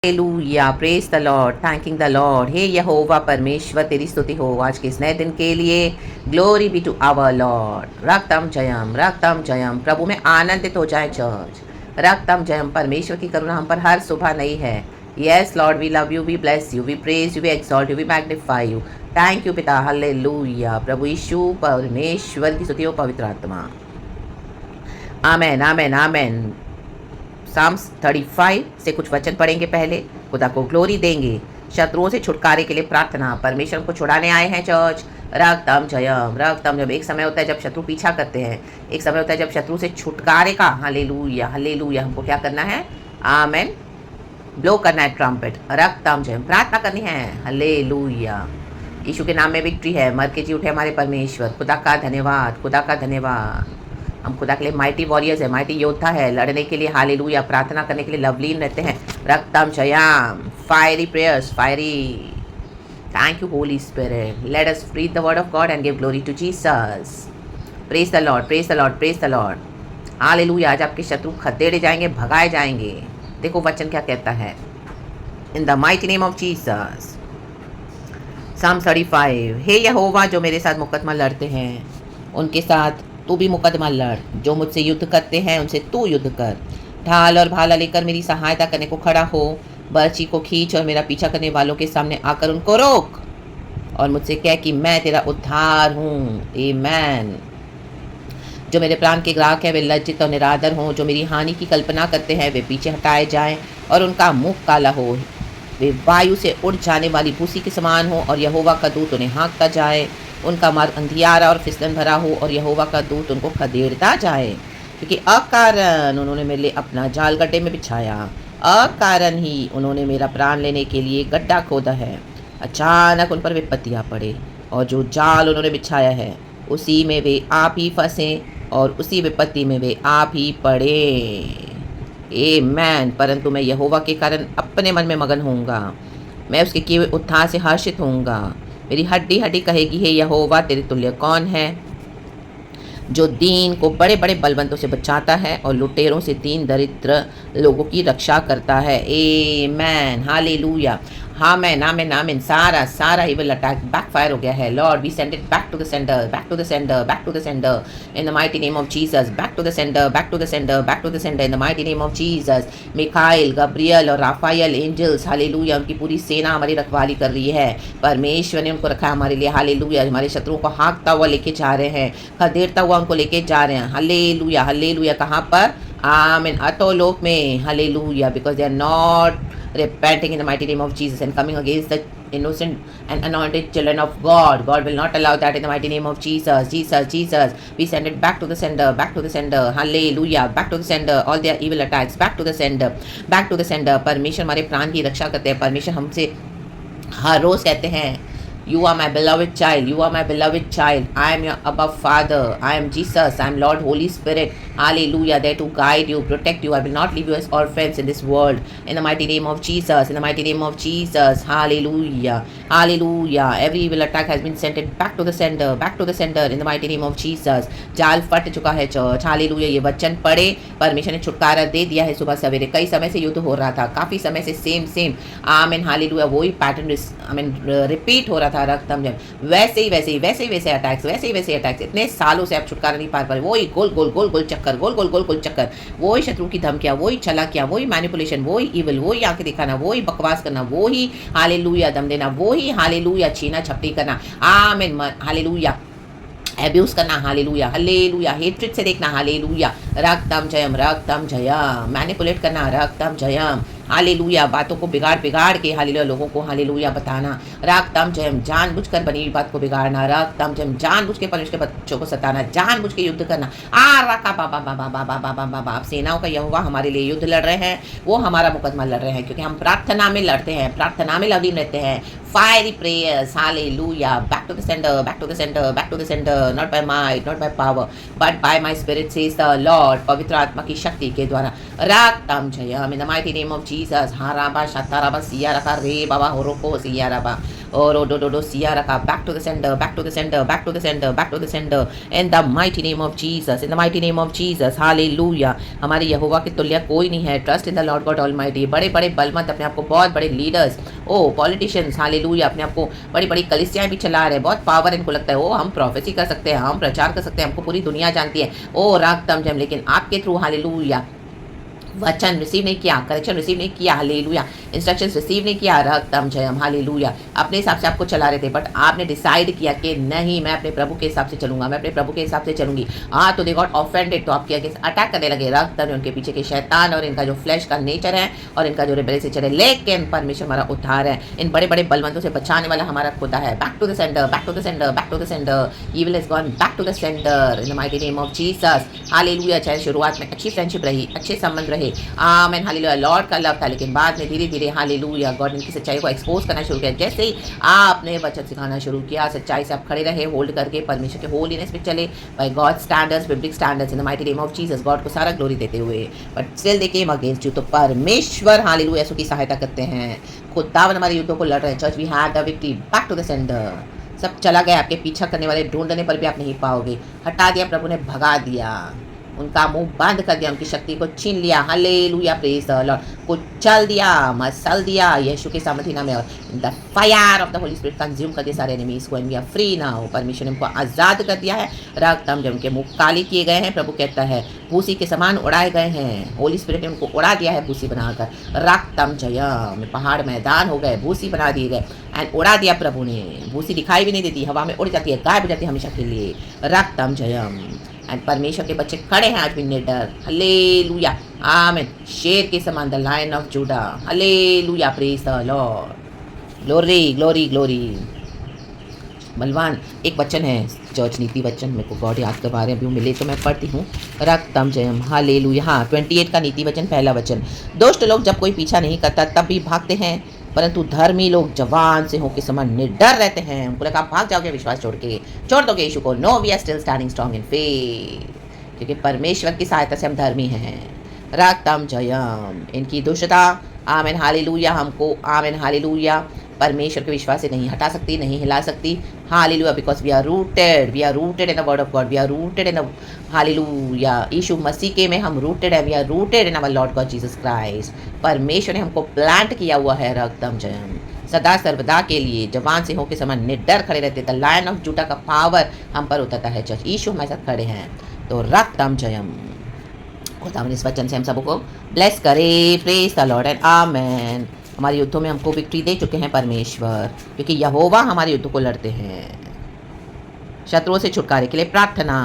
Hallelujah, praise the Lord, thanking the Lord. हे यहोवा परमेश्वर, तेरी स्तुति हो आज के इस नए दिन के लिए। Glory be to our Lord. रक्तम जयम। प्रभु में आनंदित हो जाए चर्च। रक्तम जयम। परमेश्वर की करुणा हम पर हर सुबह नई है। Yes Lord, we love you, we bless you, we praise you, we exalt you, we magnify you. Thank you पिता। हालेलुया। प्रभु यीशु परमेश्वर की स्तुति हो, पवित्र आत्मा। आमेन, आमेन, आमेन। साम्स 35 से कुछ वचन पढ़ेंगे। पहले खुदा को ग्लोरी देंगे। शत्रुओं से छुटकारे के लिए प्रार्थना। परमेश्वर को छुड़ाने आए हैं चर्च। रक्तम जयम। एक समय होता है जब शत्रु पीछा करते हैं, एक समय होता है जब शत्रु से छुटकारे का। Hallelujah, hallelujah. हमको क्या करना है? आमेन। ब्लो करना है ट्रम्पेट। रक्तम जयम। प्रार्थना करनी है। हालेलुया। यीशु के नाम में विक्ट्री है। मर के जी उठे हमारे परमेश्वर। खुदा का धन्यवाद, खुदा का धन्यवाद। हम खुदा के लिए माइटी वॉरियर्स है, माइटी योद्धा है, लड़ने के लिए। हालेलुया। प्रार्थना करने के लिए लवलीन रहते हैं। रक्तम जयम। Fiery prayers, fiery. Thank you Holy Spirit. Let us preach the word of God and give glory to Jesus. Praise the Lord, praise the Lord, praise the Lord. Hallelujah. आज आपके शत्रु खदेड़े जाएंगे, भगाए जाएंगे। देखो वचन क्या कहता है। इन the mighty name of Jesus. साम 35। हे यहोवा, जो मेरे साथ मुकदमा लड़ते हैं उनके साथ तू भी मुकदमा लड़। जो मुझसे युद्ध करते हैं उनसे तू युद्ध कर। ढाल और भाला लेकर मेरी सहायता करने को खड़ा हो। बर्छी को खींच और मेरा पीछा करने वालों के सामने आकर उनको रोक और मुझसे कह कि मैं तेरा उद्धार हूँ। आमेन। जो मेरे प्राण के ग्राहक हैं वे लज्जित और निरादर हों। जो मेरी हानि की कल्पना करते हैं वे पीछे हटाए जाएं और उनका मुख काला हो। वे वायु से उड़ जाने वाली भूसी के समान हो और यहोवा का दूत उन्हें हाँकता जाए। उनका मार्ग अंधियारा और फिसलन भरा हो और यहोवा का दूत उनको खदेड़ता जाए। क्योंकि अकारण उन्होंने मेरे लिए अपना जाल गड्ढे में बिछाया। अकारण ही उन्होंने मेरा प्राण लेने के लिए गड्ढा खोदा है। अचानक उन पर विपत्तियाँ पड़े और जो जाल उन्होंने बिछाया है उसी में वे आप ही फंसें और उसी विपत्ति में वे आप ही पड़े। आमेन। परंतु मैं यहोवा के कारण अपने मन में मगन होऊंगा। मैं उसके किए हुए उत्थान से हर्षित होऊंगा। मेरी हड्डी हड्डी कहेगी, हे यहोवा, तेरे तुल्य कौन है? जो दीन को बड़े बड़े बलवंतों से बचाता है और लुटेरों से दीन दरिद्र लोगों की रक्षा करता है। Amen, hallelujah. Amen, amen, amen. सारा इविल अटैक बैकफायर हो गया है। Lord, we send it back to the centre, back to the centre, back to the centre in the mighty name of Jesus. Back to the centre, back to the centre, back to the centre in the mighty name of Jesus. मिखाइल, गब्रियल और राफायल angels, hallelujah, उनकी पूरी सेना हमारी रखवाली कर रही है। परमेश्वर ने उनको रखा है हमारे लिए। हालेलुया। हमारे शत्रुओं को हाँकता हुआ लेके जा रहे हैं, खदेड़ता हुआ उनको लेके जा रहे हैं। Hallelujah, hallelujah. कहाँ पर? आमीन, अधोलोक में। Hallelujah. Because they are not repenting in the mighty name of Jesus and coming against the innocent and anointed children of God. God will not allow that in the mighty name of Jesus. Jesus. We send it back to the sender, back to the sender. Hallelujah. Back to the sender. All their evil attacks, back to the sender, back to the sender. परमेश्वर हमारे प्राण की रक्षा करते हैं। परमेश्वर हमसे हर रोज कहते हैं, You are my beloved child. You are my beloved child. I am your Abba Father. I am Jesus. I am Lord Holy Spirit. Hallelujah. There to guide you, protect you. I will not leave you as orphans in this world. In the mighty name of Jesus. In the mighty name of Jesus. Hallelujah. Hallelujah. Every evil attack has been sent back to the sender. Back to the sender. In the mighty name of Jesus. जाल फट चुका है church. Hallelujah. ये वचन पढ़े। परमेश्वर ने छुटकारा दे दिया है। सुबह सवेरे कई समय से युद्ध हो रहा था, काफ़ी समय से सेम आमीन, हालेलुया, वही पैटर्न रिपीट हो रहा था। रक्तम जयम। वैसे ही वैसे अटैक्स इतने सालों से आप छुटकारा नहीं पा रहे। वही गोल गोल चक्कर, वही शत्रु की धमकियाँ, वही चालाकियाँ, वही मैनिपुलेशन, वही इविल, वही आंखें दिखाना, वही बकवास करना, वही हालेलुया दम देना, वही हालेलुया छीना झपटी करना। आमीन, हालेलुया, एब्यूज करना। हालेलुया, हालेलुया, हेट्रेड से देखना। हालेलुया। रक्तम जयम, मैनिपुलेट करना। रक्तम जयम। हालेलुया। बातों को बिगाड़ के हालेलुया लोगों को हालेलुया बताना। रागतम जयम। जानबूझकर बनी हुई बात को बिगाड़ना। रागतम जयम। जानबूझ के परमेश्वर के बच्चों को सताना, जानबूझ के युद्ध करना। राका बाबा। आप सेनाओं का यहोवा हमारे लिए युद्ध लड़ रहे हैं, वो हमारा मुकदमा लड़ रहे हैं, क्योंकि हम प्रार्थना में लड़ते हैं, प्रार्थना में लवलीन रहते हैं। Fiery prayers, hallelujah. Back to the centre, back to the centre, back to the center. Not by might, not by power, but by my spirit says the Lord. पवित्र आत्मा की शक्ति के द्वारा। रागतम जयम। In the mighty name of Jesus. Haraba shataraba siyaraka re baba horoko siyaraba. Oro do do do siyaraka. Back to the sender, back to the sender, back to the sender, back to the sender. In the mighty name of Jesus, in the mighty name of Jesus. Hallelujah. हमारे यहोवा के तुल्य कोई नहीं है. Trust in the Lord God almighty. बड़े बड़े बलवंत, अपने आप को बहुत बड़े लीडर्स, ओ पॉलिटिशियंस, हालेलुया, अपने आप को बड़ी बड़ी कलिसियाएं भी चला रहे हैं. बहुत पावर इनको लगता है. ओ हम प्रोफेसी कर सकते हैं, हम प्रचार कर सकते हैं, हमको पूरी दुनिया जानती है. ओ रागतम जम, लेकिन आपके थ्रू हालेलुया वचन रिसीव नहीं किया, करेक्शन रिसीव नहीं किया, हालेलुया, इंस्ट्रक्शंस रिसीव नहीं किया, रक्तम जयम, हालेलुया. अपने हिसाब से आपको चला रहे थे, बट आपने डिसाइड किया कि नहीं, मैं अपने प्रभु के हिसाब से चलूंगा, मैं अपने प्रभु के हिसाब से चलूंगी. तो दे गॉट ऑफेंडेड, तो आपके अगेंस्ट अटैक करने लगे. रक्तम, उनके पीछे के शैतान और इनका जो फ्लैश का नेचर है और इनका जो रेबेलियस नेचर है. लेकिन परमेश्वर हमारा उद्धार है. इन बड़े बड़े बलवंतों से बचाने वाला हमारा खुदा है. Back to the centre, back to the centre, back to the centre. Evil is gone back to the centre in the mighty name of Jesus. Hallelujah. चाहे शुरुआत में अच्छी फ्रेंडशिप रही, अच्छे संबंध रहे, आमेन, हालेलुया, लॉर्ड का लव था, लेकिन बाद में धीरे धीरे हालेलुया गॉड इनकी सच्चाई को एक्सपोज करना शुरू किया. जैसे ही आपने वचन सिखाना शुरू किया, सच्चाई से आप खड़े रहे, होल्ड करके परमेश्वर के होलीनेस पे चले, by God standards, biblical standards, in the mighty name of Jesus. God को सारा ग्लोरी देते हुए, but still they came against you. तो परमेश्वर हालेलुया की सहायता करते हैं. खुदावन हमारे युद्धों को लड़ रहे हैं. Church we had the victory. Back to the centre. सब चला गया. आपके पीछा करने वाले ढूंढने पर भी आप नहीं पाओगे. हटा दिया प्रभु ने, भगा दिया, उनका मुंह बंद कर दिया, उनकी शक्ति को छीन लिया. Hallelujah, praise the Lord. कुचल दिया, मसल दिया यीशु के सामर्थ्य नाम में, और the fire of the Holy Spirit consume कर दिया सारे एनिमीज को. And we are free now. परमेश्वर ने हमको आज़ाद कर दिया है. रक्तम, जब उनके मुंह काले किए गए हैं, प्रभु कहता है भूसी के समान उड़ाए गए हैं. होली स्पिरिट ने उनको उड़ा दिया है भूसी बनाकर. रक्तम जयम, पहाड़ मैदान हो गए, भूसी बना दिए गए, एंड उड़ा दिया प्रभु ने. भूसी दिखाई भी नहीं देती, हवा में उड़ जाती है, गायब हो जाती है हमेशा के लिए. रक्तम जयम. एंड परमेश्वर के बच्चे खड़े हैं आज भी निडर. हालेलुया, आमीन. शेर के समान, the lion of Judah. Hallelujah, praise the Lord. Glory glory glory. बलवान एक वचन है, चर्च नीति वचन, मेरे को गॉड याद करवा रहे हैं, अभी मिले तो मैं पढ़ती हूँ. रक्तम जयम, हालेलुया. हाँ, 28 का नीति वचन, पहला वचन. दुष्ट लोग जब कोई पीछा नहीं करता तब भी भागते हैं, परंतु धर्मी लोग जवान से हो के समान निडर रहते हैं. उनको लगा आप भाग जाओगे विश्वास छोड़ दोगे यीशु को. No, we are still standing strong in faith, क्योंकि परमेश्वर की सहायता से हम धर्मी हैं. रक्तम जयम. इनकी दुष्टता, आमीन, हालेलुया, हमको, आमीन, हालेलुया, परमेश्वर के विश्वास से नहीं हटा सकती, नहीं हिला सकती. Hallelujah, because we are rooted in the word of God. We are rooted in the, hallelujah, यीशु मसीह के में हम रूटेड है. We are rooted in our Lord God Jesus Christ. परमेश्वर ने हमको प्लांट किया हुआ है. रक्तम जयम. सदा सर्वदा के लिए जवान सिंहों के समान निडर खड़े रहते. द लायन ऑफ जूडा का पावर हम पर उतरता है. चर्च यीशु हमारे साथ खड़े हैं. तो रक्तम जयम. खुदावन इस वचन से हम सबको ब्लेस करे. प्रेज द लॉर्ड एंड आमेन. हमारे युद्धों में हमको विक्ट्री दे चुके हैं परमेश्वर, क्योंकि यहोवा हमारे युद्ध को लड़ते हैं. शत्रुओं से छुटकारे के लिए प्रार्थना.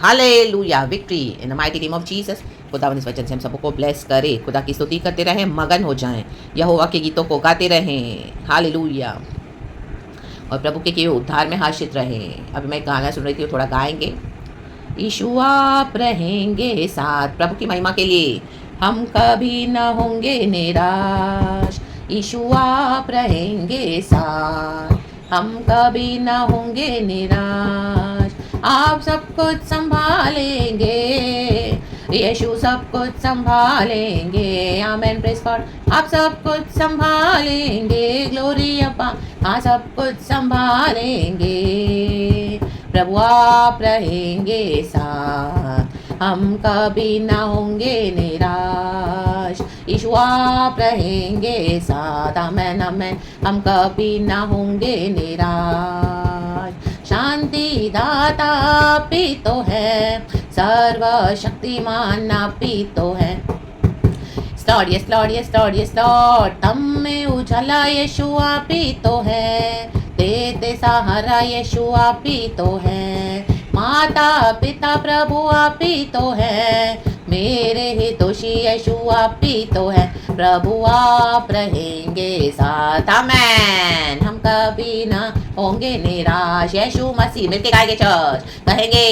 Hallelujah, victory in the mighty name of Jesus. खुदावन इस वचन से हम सबको ब्लेस करे. खुदा की स्तुति करते रहें, मगन हो जाएं, यहोवा के गीतों को गाते रहें. हालेलुया, और प्रभु के किए उद्धार में हर्षित रहें. अभी मैं गाना सुन रही थी, थोड़ा गाएंगे. यीशु आप रहेंगे साथ, प्रभु की महिमा के लिए. हम कभी न होंगे निराश. यीशु आप रहेंगे साथ, हम कभी न होंगे निराश. आप सब कुछ संभालेंगे, यीशु सब कुछ संभालेंगे. आमेन, प्रेज गॉड. आप सब कुछ संभालेंगे. ग्लोरी अपा, हाँ, सब कुछ संभालेंगे. प्रभु आप रहेंगे साथ, हम कभी ना होंगे निराश. यीशु आप रहेंगे साथ, आमेन आमेन, हम कभी ना होंगे निराश. शांति दाता आप ही तो है, सर्वशक्तिमान आप ही तो है. Lord, yes Lord, yes Lord, yes Lord. तम में उजाला यीशु आप ही तो है. देते सहारा यीशु आप ही तो है. माता पिता प्रभु आप ही तो है. मेरे हितोषी यीशु आप ही तो है. प्रभु आप रहेंगे साथ, आमेन. हम कभी ना होंगे निराश. यीशु मसीह, मिलके गाएंगे चर्च, कहेंगे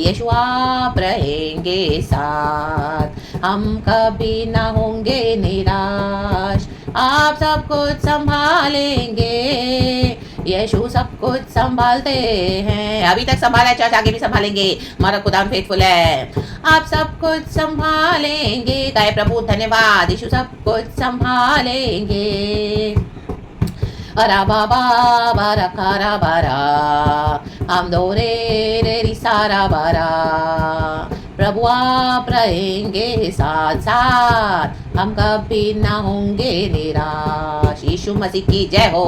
यीशु आप रहेंगे साथ, हम कभी ना होंगे निराश. आप सब कुछ संभालेंगे. यीशु सब कुछ संभालते हैं, अभी तक संभाला चर्च, आगे भी संभालेंगे, हमारा खुदा फेथफुल है। आप सब कुछ संभालेंगे, गाए प्रभु धन्यवाद, यीशु सब कुछ संभालेंगे। अरा बाबा बारा कारा बारा, हम दो रे री सारा बारा, प्रभु आप रहेंगे साथ साथ, हम कभी ना होंगे निराश। यीशु मसीह की जय हो।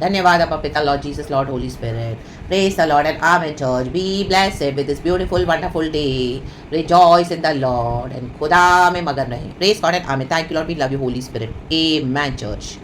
धन्यवाद अपा पिता, Lord Jesus, Lord Holi spirit. Praise the Lord and Amen church. Be blessed with this beautiful wonderful day. Rejoice in the Lord and खुदा में मगन रहे. Praise God and Amen. Thank you Lord. We love you Holy Spirit. Amen church.